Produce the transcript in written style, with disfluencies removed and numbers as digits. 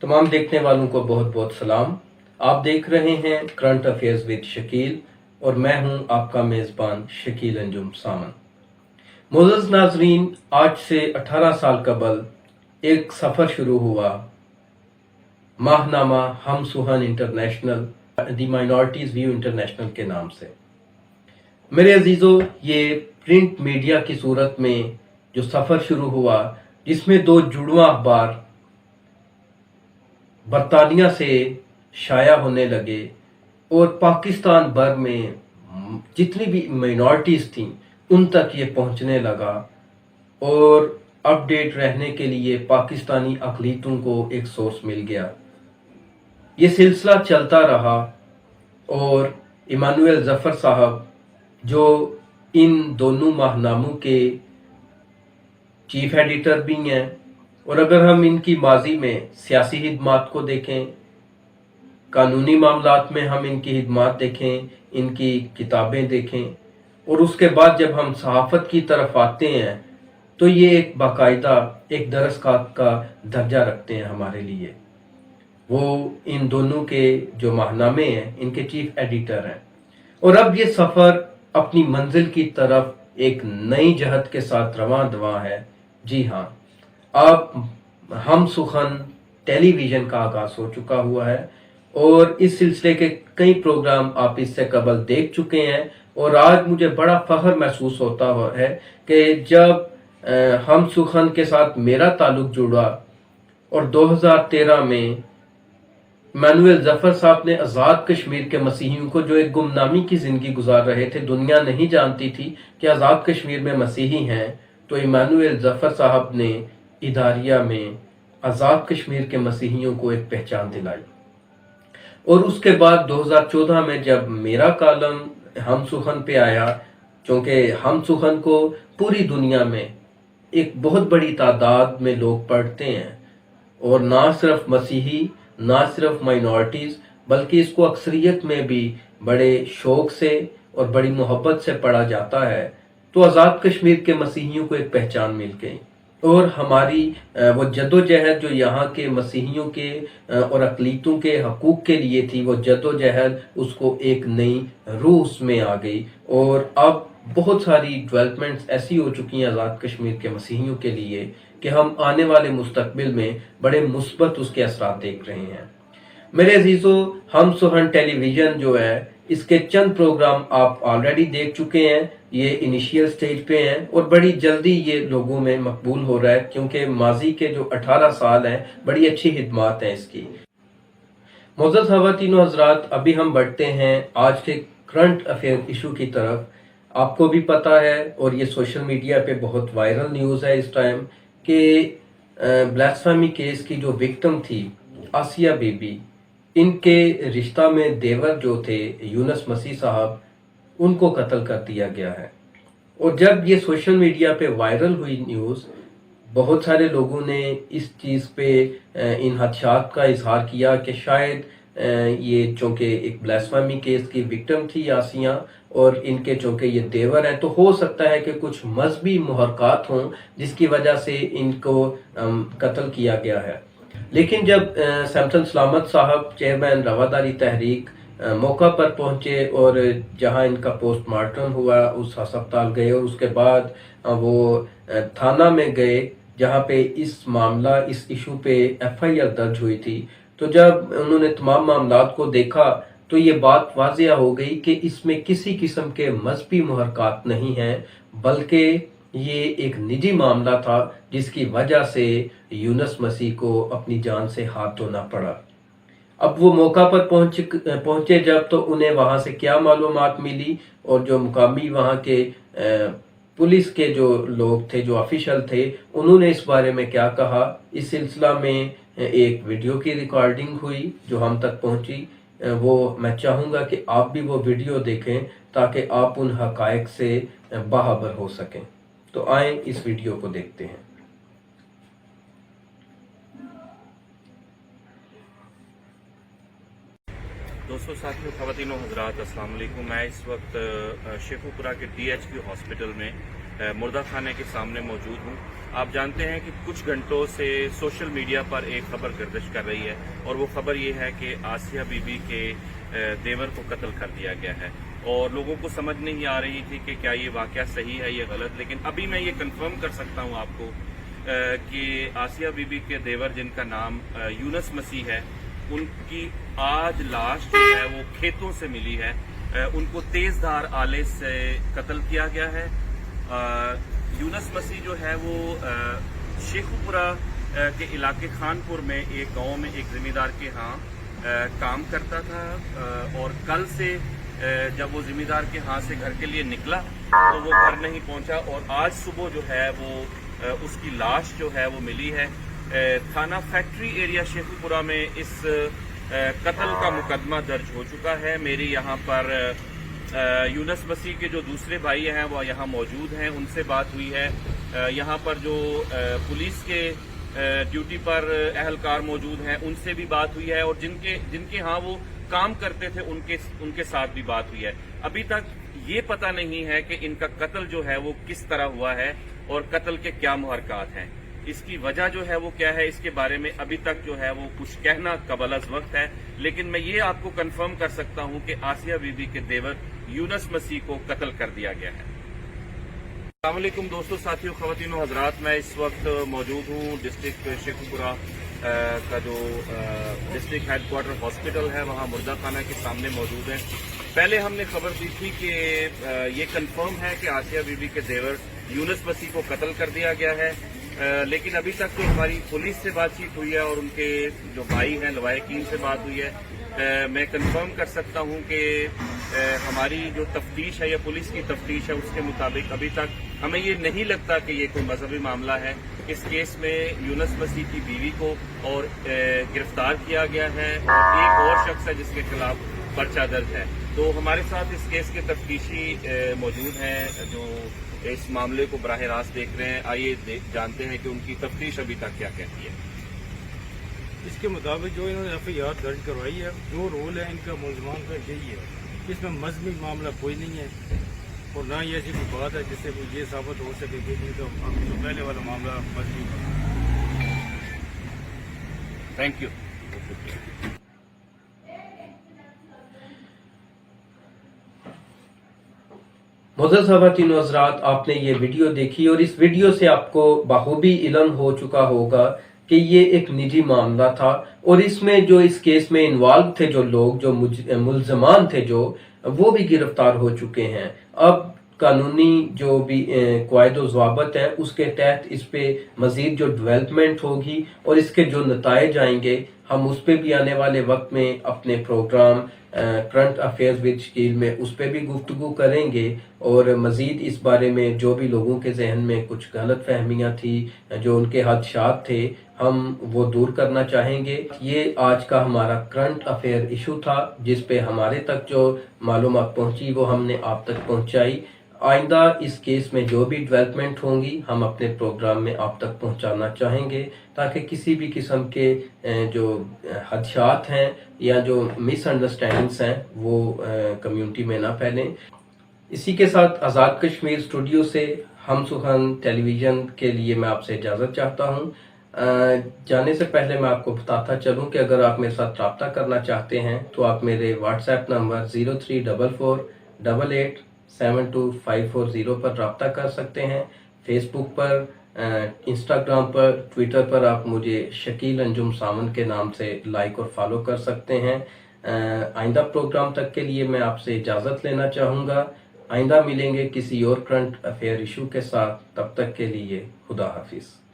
तमाम देखने वालों को बहुत बहुत सलाम। आप देख रहे हैं करंट अफेयर्स विद शकील और मैं हूं आपका मेज़बान शकील अंजुम सामन। मोअज़्ज़ज़ नाज़रीन, आज से 18 साल कबल एक सफ़र शुरू हुआ माहनामा हम सुहन इंटरनेशनल, दी माइनॉरिटीज़ व्यू इंटरनेशनल के नाम से। मेरे अजीज़ों, ये प्रिंट मीडिया की सूरत में जो सफ़र शुरू हुआ, जिसमें दो जुड़वां अखबार बरतानिया से शाया होने लगे और पाकिस्तान भर में जितनी भी माइनॉरिटीज़ थीं उन तक ये पहुंचने लगा और अपडेट रहने के लिए पाकिस्तानी अक़लीतों को एक सोर्स मिल गया। ये सिलसिला चलता रहा और इमानुएल ज़फ़र साहब, जो इन दोनों माहनामों के चीफ एडिटर भी हैं, और अगर हम इनकी माजी में सियासी खिदमात को देखें, कानूनी मामलात में हम इनकी खिदमात देखें, इनकी किताबें देखें, और उसके बाद जब हम सहाफ़त की तरफ आते हैं तो ये एक बाकायदा एक दरसखास्त का दर्जा रखते हैं हमारे लिए। वो इन दोनों के जो माहनामे हैं इनके चीफ एडिटर हैं और अब ये सफ़र अपनी मंजिल की तरफ एक नई जहत के साथ रवां दवा है। जी हाँ, अब हम सुखन टेलीविज़न का आगाज़ हो चुका हुआ है और इस सिलसिले के कई प्रोग्राम आप इससे कबल देख चुके हैं और आज मुझे बड़ा फ़ख्र महसूस होता है कि जब हम सुखन के साथ मेरा ताल्लुक़ जुड़ा और 2013 में इमानुएल ज़फ़र साहब ने आज़ाद कश्मीर के मसीहियों को, जो एक गुमनामी की ज़िंदगी गुजार रहे थे, दुनिया नहीं जानती थी कि आज़ाद कश्मीर में मसीही हैं, तो इमानुएल ज़फ़र साहब ने इदारिया में आज़ाद कश्मीर के मसीहियों को एक पहचान दिलाई। और उसके बाद 2014 में जब मेरा कॉलम हम सुखन पे आया, क्योंकि हम सुखन को पूरी दुनिया में एक बहुत बड़ी तादाद में लोग पढ़ते हैं और ना सिर्फ मसीही, ना सिर्फ माइनॉरिटीज़, बल्कि इसको अक्सरियत में भी बड़े शौक़ से और बड़ी मोहब्बत से पढ़ा जाता है, तो आज़ाद कश्मीर के मसीहियों को एक पहचान मिल गई और हमारी वो जद्दोजहद जो यहाँ के मसीहियों के और अक़लीतों के हकूक़ के लिए थी, वो जद्दोजहद उसको एक नई रूह उसमें आ गई और अब बहुत सारी डेवलपमेंट्स ऐसी हो चुकी हैं आज़ाद कश्मीर के मसीहियों के लिए कि हम आने वाले मुस्तकबिल में बड़े मुस्बत उसके असरात देख रहे हैं। मेरे अजीज़ों, हम सुहन टेलीविज़न जो है, इसके चंद प्रोग्राम आप ऑलरेडी देख चुके हैं। ये इनिशियल स्टेज पे हैं और बड़ी जल्दी ये लोगों में मकबूल हो रहा है, क्योंकि माजी के जो 18 साल हैं बड़ी अच्छी खिदमात हैं इसकी। मोअज़्ज़ज़ ख़वातीन व हज़रात, अभी हम बढ़ते हैं आज के करंट अफेयर इशू की तरफ। आपको भी पता है और ये सोशल मीडिया पे बहुत वायरल न्यूज़ है इस टाइम कि ब्लास्फेमी केस की जो विक्टिम थी आसिया बीबी, इनके रिश्ता में देवर जो थे यूनुस मसीह साहब, उनको कत्ल कर दिया गया है। और जब ये सोशल मीडिया पे वायरल हुई न्यूज़, बहुत सारे लोगों ने इस चीज़ पे इन खदशात का इजहार किया कि शायद ये चूँकि एक ब्लास्फेमी केस की विक्टिम थी आसिया और इनके चूँकि ये देवर हैं, तो हो सकता है कि कुछ मजहबी मुहरक़ात हों जिसकी वजह से इनको कत्ल किया गया है। लेकिन जब सैमसन सलामत साहब, चेयरमैन रवादारी तहरीक, मौका पर पहुंचे और जहां इनका पोस्टमार्टम हुआ उस अस्पताल गए और उसके बाद वो थाना में गए जहां पे इस इशू पे एफआईआर दर्ज हुई थी। तो जब उन्होंने तमाम मामलात को देखा तो ये बात वाज़िया हो गई कि इसमें किसी किस्म के मजहबी मुहरक़ात नहीं हैं, बल्कि ये एक निजी मामला था जिसकी वजह से यूनुस मसीह को अपनी जान से हाथ धोना पड़ा। अब वो मौका पर पहुंचे जब, तो उन्हें वहां से क्या मालूमात मिली और जो मुकामी वहां के पुलिस के जो लोग थे, जो ऑफिशियल थे, उन्होंने इस बारे में क्या कहा, इस सिलसिला में एक वीडियो की रिकॉर्डिंग हुई जो हम तक पहुंची। वो मैं चाहूँगा कि आप भी वो वीडियो देखें ताकि आप उन हक़ाइक़ से बाखबर हो सकें। तो आएँ इस वीडियो को देखते हैं। दोस्तों साथियों ख़वातीनो हज़रात अस्सलाम वालेकुम। मैं इस वक्त शेखुपुरा के DHQ हॉस्पिटल में मुर्दा खाने के सामने मौजूद हूँ। आप जानते हैं कि कुछ घंटों से सोशल मीडिया पर एक खबर गर्दिश कर रही है और वो खबर ये है कि आसिया बीबी के देवर को कत्ल कर दिया गया है और लोगों को समझ नहीं आ रही थी कि क्या ये वाक़या सही है या गलत। लेकिन अभी मैं ये कंफर्म कर सकता हूँ आपको कि आसिया बीबी के देवर, जिनका नाम यूनस मसीह है, उनकी आज लाश जो है वो खेतों से मिली है। उनको तेजधार आले से कत्ल किया गया है। यूनस मसीह जो है वो शेखुपुरा के इलाके खानपुर में एक गांव में एक जिम्मेदार के यहाँ काम करता था और कल से जब वो जिम्मेदार के यहाँ से घर के लिए निकला तो वो घर नहीं पहुंचा और आज सुबह जो है वो उसकी लाश जो है वो मिली है। थाना फैक्ट्री एरिया शेखुपुरा में इस कत्ल का मुकदमा दर्ज हो चुका है। मेरी यहाँ पर यूनस मसीह के जो दूसरे भाई हैं वो यहाँ मौजूद हैं, उनसे बात हुई है। यहाँ पर जो पुलिस के ड्यूटी पर अहलकार मौजूद हैं उनसे भी बात हुई है और जिनके यहाँ वो काम करते थे उनके साथ भी बात हुई है। अभी तक ये पता नहीं है कि इनका कत्ल जो है वो किस तरह हुआ है और कत्ल के क्या मुहरकात हैं, इसकी वजह जो है वो क्या है, इसके बारे में अभी तक जो है वो कुछ कहना कबल अज़ वक्त है। लेकिन मैं ये आपको कंफर्म कर सकता हूं कि आसिया बीबी के देवर यूनस मसीह को कत्ल कर दिया गया है। अस्सलाम वालेकुम दोस्तों, साथियों, ख़वातीनो हज़रात, मैं इस वक्त मौजूद हूँ डिस्ट्रिक्ट शेखुपुरा का जो डिस्ट्रिक्ट हेडक्वार्टर हॉस्पिटल है वहाँ मुर्दा खाना के सामने मौजूद है। पहले हमने खबर दी थी कि ये कंफर्म है कि आसिया बीबी के देवर यूनस मसीह को कत्ल कर दिया गया है। लेकिन अभी तक तो हमारी पुलिस से बातचीत हुई है और उनके जो भाई हैं लवाहिकीन से बात हुई है। मैं कंफर्म कर सकता हूं कि हमारी जो तफ्तीश है या पुलिस की तफ्तीश है उसके मुताबिक अभी तक हमें ये नहीं लगता कि ये कोई मजहबी मामला है। इस केस में यूनस मसीह की बीवी को और गिरफ्तार किया गया है और एक और शख्स है जिसके खिलाफ पर्चा दर्ज है। तो हमारे साथ इस केस के तफ्तीशी मौजूद हैं जो इस मामले को बराह रास्त देख रहे हैं। आइए जानते हैं कि उनकी तफ्तीश अभी तक क्या कहती है। इसके मुताबिक जो इन्होंने FIR दर्ज करवाई है, जो रोल है इनका मुलजमान का यही है। इसमें मजहबी मामला कोई नहीं है और ना ही ऐसी कोई बात है जिससे ये साबित हो सके कि इनका जो पहले वाला मामला मजहबी। Thank you. मोअज़्ज़ज़ ख़वातीन हज़रात, आपने ये वीडियो देखी और इस वीडियो से आपको बखूबी इल्म हो चुका होगा कि ये एक निजी मामला था और इसमें जो इस केस में इन्वॉल्व थे जो लोग, जो मुल्ज़मान थे, जो वो भी गिरफ्तार हो चुके हैं। अब कानूनी जो भी क़वाइद व ज़वाबित है उसके तहत इस पे मज़ीद जो डेवलपमेंट होगी और इसके जो नताइज आएंगे हम उस पर भी आने वाले वक्त में अपने program current affairs with Shakeel में उस पर भी गुफ्तगू करेंगे और मज़ीद इस बारे में जो भी लोगों के जहन में कुछ गलत फहमियाँ थी, जो उनके हदशात थे, हम वो दूर करना चाहेंगे। ये आज का हमारा करंट अफेयर इशू था जिस पे हमारे तक जो मालूमात पहुंची वो हमने आप तक पहुंचाई। आइंदा इस केस में जो भी डेवलपमेंट होंगी हम अपने प्रोग्राम में आप तक पहुंचाना चाहेंगे ताकि किसी भी किस्म के जो हदशात हैं या जो मिसअंडरस्टैंडिंग्स हैं वो कम्युनिटी में ना फैलें। इसी के साथ आज़ाद कश्मीर स्टूडियो से हम सुखन टेलीविज़न के लिए मैं आपसे इजाज़त चाहता हूँ। जाने से पहले मैं आपको बताता चलूँ कि अगर आप मेरे साथ रब्ता करना चाहते हैं तो आप मेरे व्हाट्सएप नंबर 0344887250 पर रब्ता कर सकते हैं। फेसबुक पर, इंस्टाग्राम पर, ट्विटर पर आप मुझे शकील अंजुम सामन के नाम से लाइक और फॉलो कर सकते हैं। आइंदा प्रोग्राम तक के लिए मैं आपसे इजाज़त लेना चाहूँगा। आइंदा मिलेंगे किसी और करंट अफेयर इशू के साथ, तब तक के लिए खुदा हाफिज़।